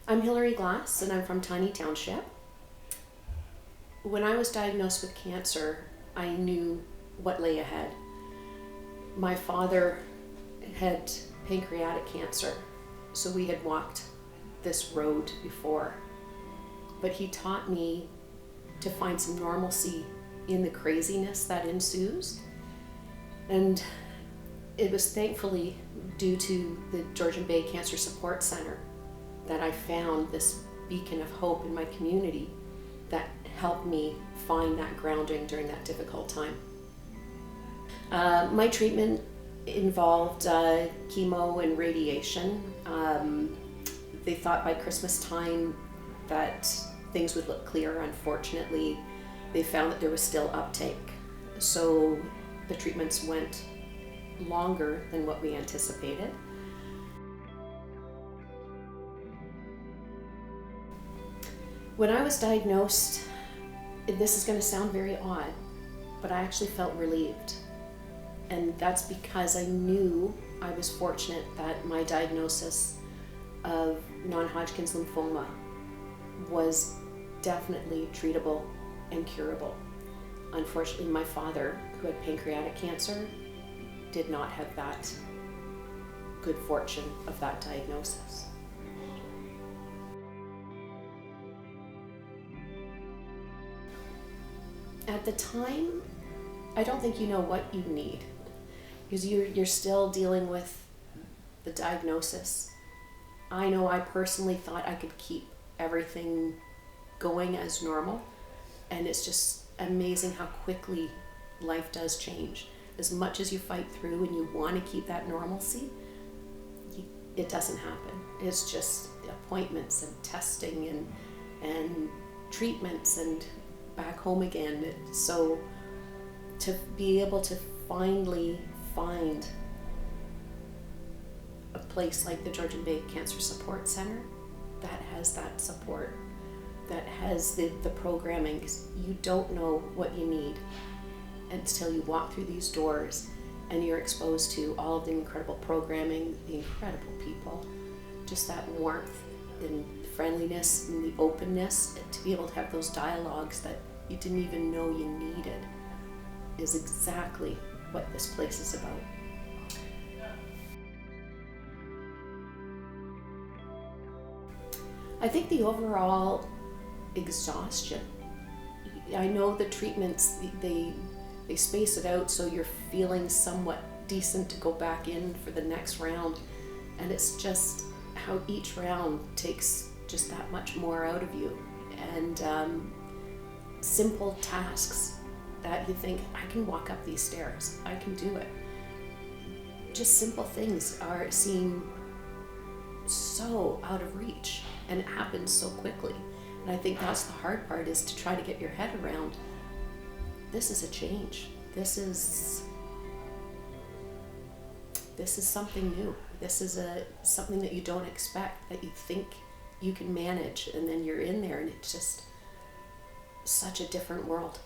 I'm Hilary Glass, and I'm from Tiny Township. When I was diagnosed with cancer, I knew what lay ahead. My father had pancreatic cancer, so we had walked this road before. But he taught me to find some normalcy in the craziness that ensues. And it was thankfully due to the Georgian Cancer Support Centre that I found this beacon of hope in my community that helped me find that grounding during that difficult time. My treatment involved chemo and radiation. They thought by Christmas time that things would look clear. Unfortunately, they found that there was still uptake. So the treatments went longer than what we anticipated. When I was diagnosed, this is going to sound very odd, but I actually felt relieved. And that's because I knew I was fortunate that my diagnosis of non-Hodgkin's lymphoma was definitely treatable and curable. Unfortunately, my father, who had pancreatic cancer, did not have that good fortune of that diagnosis. At the time, I don't think you know what you need, because you're still dealing with the diagnosis. I know I personally thought I could keep everything going as normal, and it's just amazing how quickly life does change. As much as you fight through and you want to keep that normalcy, it doesn't happen. It's just appointments and testing and treatments and back home again. So to be able to finally find a place like the Georgian Cancer Support Centre that has that support, that has the programming, 'cause you don't know what you need until you walk through these doors and you're exposed to all of the incredible programming, the incredible people, just that warmth and friendliness and the openness, and to be able to have those dialogues that you didn't even know you needed is exactly what this place is about. I think the overall exhaustion, I know the treatments, they space it out so you're feeling somewhat decent to go back in for the next round, and it's just how each round takes just that much more out of you. And simple tasks that you think, I can walk up these stairs, I can do it. Just simple things seem so out of reach, and it happens so quickly. And I think that's the hard part, is to try to get your head around, this is a change. This is something new. This is something that you don't expect, that you think you can manage, and then you're in there and it's just such a different world.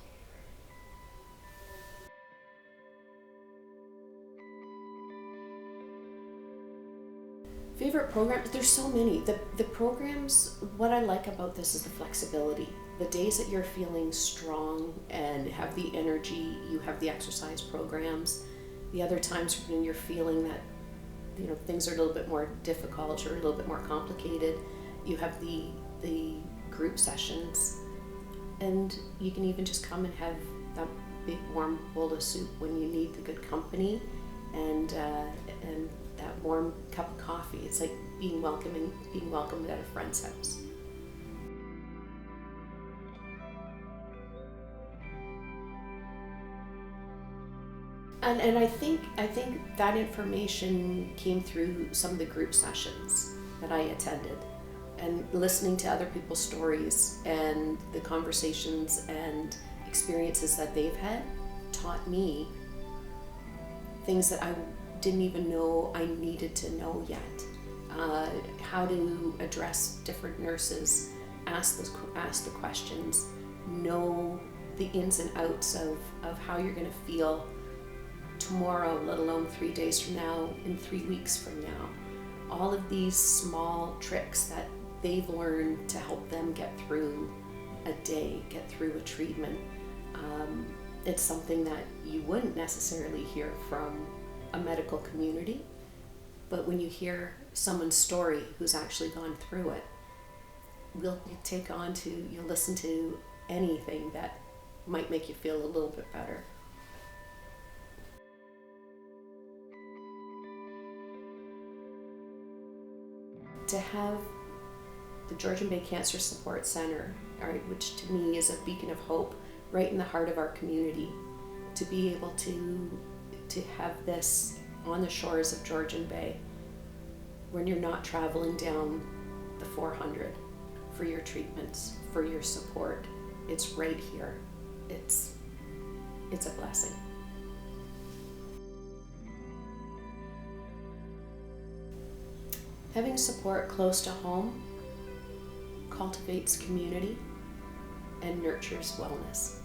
Favorite programs? There's so many. The programs, what I like about this is the flexibility. The days that you're feeling strong and have the energy, you have the exercise programs. The other times when you're feeling that, things are a little bit more difficult or a little bit more complicated, you have the group sessions. And you can even just come and have that big warm bowl of soup when you need the good company, and that warm cup of coffee. It's like being welcomed at a friend's house. And I think that information came through some of the group sessions that I attended, and listening to other people's stories and the conversations and experiences that they've had taught me things that I didn't even know I needed to know yet. How to address different nurses, ask the questions, know the ins and outs of how you're going to feel tomorrow, let alone 3 days from now and 3 weeks from now. All of these small tricks that they've learned to help them get through a day, get through a treatment. It's something that you wouldn't necessarily hear from a medical community, but when you hear someone's story who's actually gone through it, you'll listen to anything that might make you feel a little bit better. To have the Georgian Bay Cancer Support Centre, which to me is a beacon of hope right in the heart of our community, to be able to have this on the shores of Georgian Bay, when you're not traveling down the 400 for your treatments, for your support. It's right here. It's a blessing. Having support close to home cultivates community and nurtures wellness.